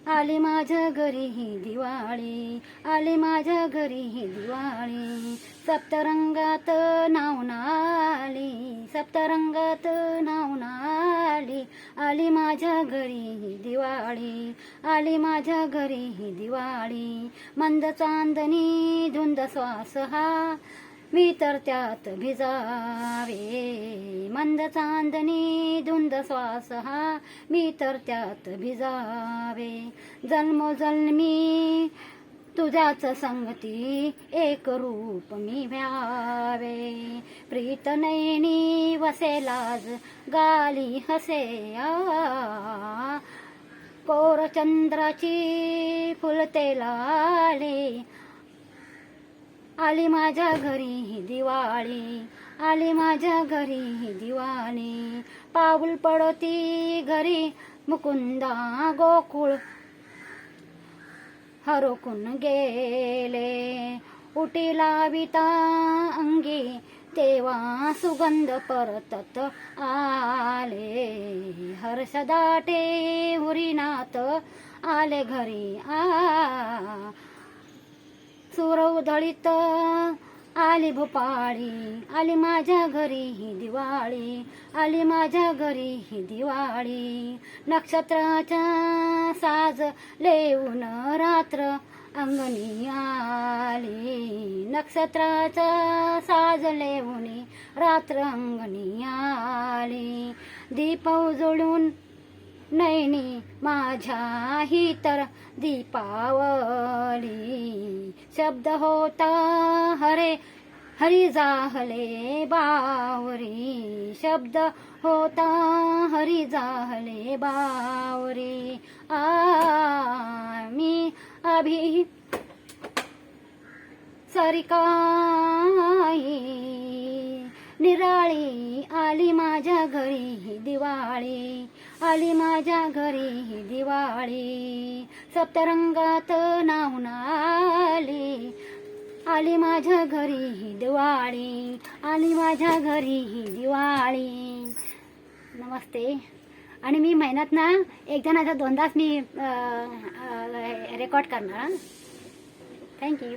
आली माझ्या घरी ही दिवाळी, आली माझ्या घरी ही दिवाळी, सप्तरंगात नावून आली, सप्तरंगात नावून आली, आली माझ्या घरी ही दिवाळी, आली माझ्या घरी ही दिवाळी, मंद चांदणी धुंद श्वास हा, मी तर त्यात भिजावे, मंद चांदणी धुंद श्वास हा, मी तर त्यात भिजावे, जन्मोजन्मी तुझ्याच संगती एक रूप मी व्हावे, प्रीत नयनी वसे लाज गाली हसे कोर चंद्राची फुलते लाले, आली माझ्या घरी ही दिवाळी, आली माझ्या घरी ही दिवाळी, पाऊल पडती घरी मुकुंदा गोकुळ हरकून गेले, उटी लाविता अंगी तेव्हा सुगंध परतत आले, हर्ष दाटे हुरीनाथ आले घरी सूर उधळीत आली भोपाळी, आली माझ्या घरी ही दिवाळी, आली माझ्या घरी ही दिवाळी, नक्षत्राचा साज लेऊन रात्र अंगणी आली, नक्षत्राचा साज लेऊन रात्र अंगणी आली, दीप उजळून नैनी माझ्या ही तर दीपावली, शब्द होता हरे हरी जाहले बावरी, शब्द होता हरी जाहले बावरी, मी अभी सरिकाई निराळी, आली माझ्या घरी ही दिवाळी, आली माझ्या घरी ही दिवाळी, सप्तरंगात नाहून आली, आली माझ्या घरी ही दिवाळी, आली माझ्या घरी ही दिवाळी. नमस्ते. आणि मी महिन्यात ना एकदा ना दोनदाच मी रेकॉर्ड करणार. थँक्यू.